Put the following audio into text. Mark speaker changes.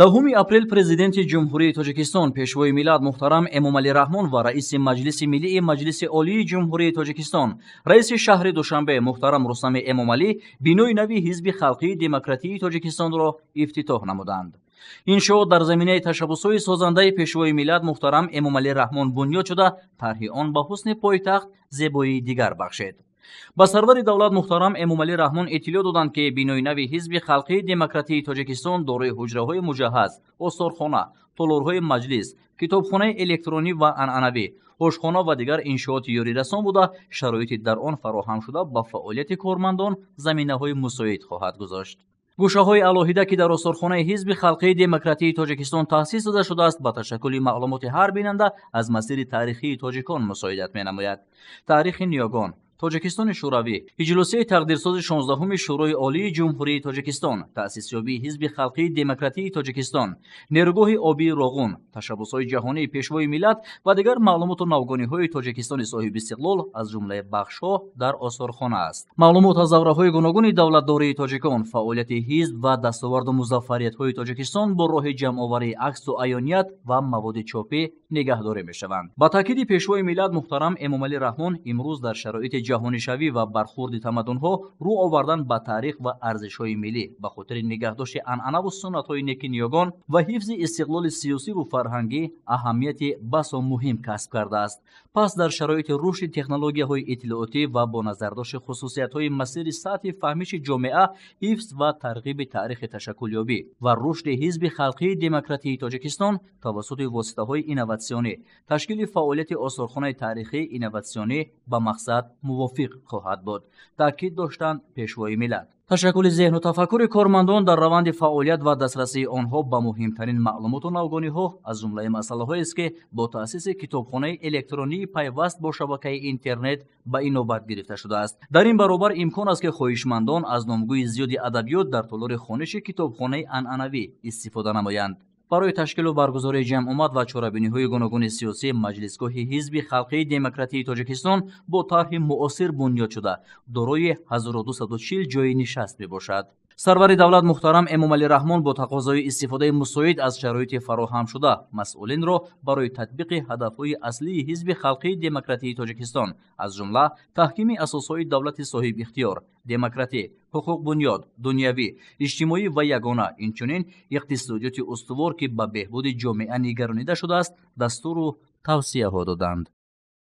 Speaker 1: 10 апрел президенти ҷумҳурии Тоҷикистон пешвои миллат муҳтарам Эмомалӣ Раҳмон ва раиси Маҷлиси Миллии Маҷлиси Олии Ҷумҳурии Тоҷикистон, раиси шаҳри Душанбе муҳтарам Рустами Эмомалӣ бинои нави Ҳизби Халқии Демократии Тоҷикистонро ифтитоҳ намуданд. иншоот дар заминаи ташаббусҳои созандаи пешвои миллат муҳтарам Эмомалӣ Раҳмон бунёд шуда, тарҳи он ба ҳусни пойтахт зебоии дигар бахшед. ба сарвари давлат муҳтарам Эмомалӣ Раҳмон иттилоъ доданд, ки бинои нави Ҳизби Халқии Демократии Тоҷикистон дорои ҳуҷраҳои муҷаҳҳаз, осорхона, толорҳои маҷлис, китобхонаи электронӣ ва анъанавӣ, ошхона ва дигар иншооти ёрирасон буда, шароити дар он фароҳам шуда ба фаъолияти кормандон заминаҳои мусоид хоҳад гузошт. гӯшаҳои алоҳида, ки дар осорхонаи Ҳизби Халқии Демократии Тоҷикистон таъсис дода шудааст, ба ташаккули маълумоти ҳар бинанда аз масири таърихии тоҷикон мусоидат менамояд. таърихи ниёгон, Тоҷикистони шӯравӣ, иҷлосияи тақдирсози 16-уми Шӯрои Олии Ҷумҳурии Тоҷикистон, таъсисёбии Ҳизби Халқии Демократии Тоҷикистон, нерӯгоҳи обии Роғун, ташаббусҳои ҷаҳонии пешвои миллат ва дигар маълумоту навгониҳои Тоҷикистони соҳибистиқлол аз ҷумлаи бахшҳо дар осорхона аст. маълумот аз давраҳои гуногуни давлатдории тоҷикон, фаъолияти ҳизб ва дастоварду музаффариятҳои Тоҷикистон бо роҳи ҷамъоварии аксу аёният ва маводи чопӣ нигаҳдорӣ мешаванд. ба таъкиди пешвои миллат муҳтарам Эмомалӣ Раҳмон имрӯз дар шароити ҷаҳонишавӣ ва бархурди тамаддунҳо рӯ овардан ба таърих ва арзишҳои миллӣ ба хотири нигаҳдошти анъанаву суннатҳои неки ниёгон ва ҳифзи истиқлоли сиёсиву фарҳангӣ аҳамияти басо муҳим касб кардааст. пас дар шароити рушди технологияҳои иттилоотӣ ва бо назардошти хусусиятҳои масири сатҳи фаҳмиши ҷомеа, ҳифз ва тарғиби таърихи ташаккулёбӣ ва рушди Ҳизби Халқии Демократии Тоҷикистон тавассути воситаҳои инноватсионӣ, ташкили фаъолияти осорхонаи таърихии инноватсионӣ ба мақсад мувофиқ хоҳад буд, таъкид доштанд пешвои миллат. ташаккули зеҳну тафаккури кормандон дар раванди фаъолият ва дастрасии онҳо ба муҳимтарин маълумоту навгониҳо аз ҷумлаи масъалаҳоест, ки бо таъсиси китобхонаи электронии пайваст бо шабакаи интернет ба инобат гирифта шудааст. дар ин баробар имкон аст, ки хоҳишмандон аз номгӯи зиёди адабиёт дар толори хониши китобхонаи анъанавӣ истифода намоянд. барои ташкилу баргузории ҷамъомад ва чорабиниҳои гуногуни сиёсӣ, маҷлисгоҳи Ҳизби Халқии Демократии Тоҷикистон бо тарҳи муосир бунёд шуда, дорои 1240 ҷойи нишаст мебошад. сарвари давлат муҳтарам Эмомалӣ Раҳмон бо тақозои истифодаи мусоид аз шароити фароҳамшуда масъулинро барои татбиқи ҳадафҳои аслии Ҳизби Халқии Демократии Тоҷикистон, аз ҷумла таҳкими асосҳои давлати соҳибихтиёр, демократӣ, ҳуқуқбунёд, дунявӣ, иҷтимоӣ ва ягона, инчунин иқтисодиёти устувор, ки ба беҳбуди ҷомеа нигаронида шудааст, дастуру тавсияҳо доданд.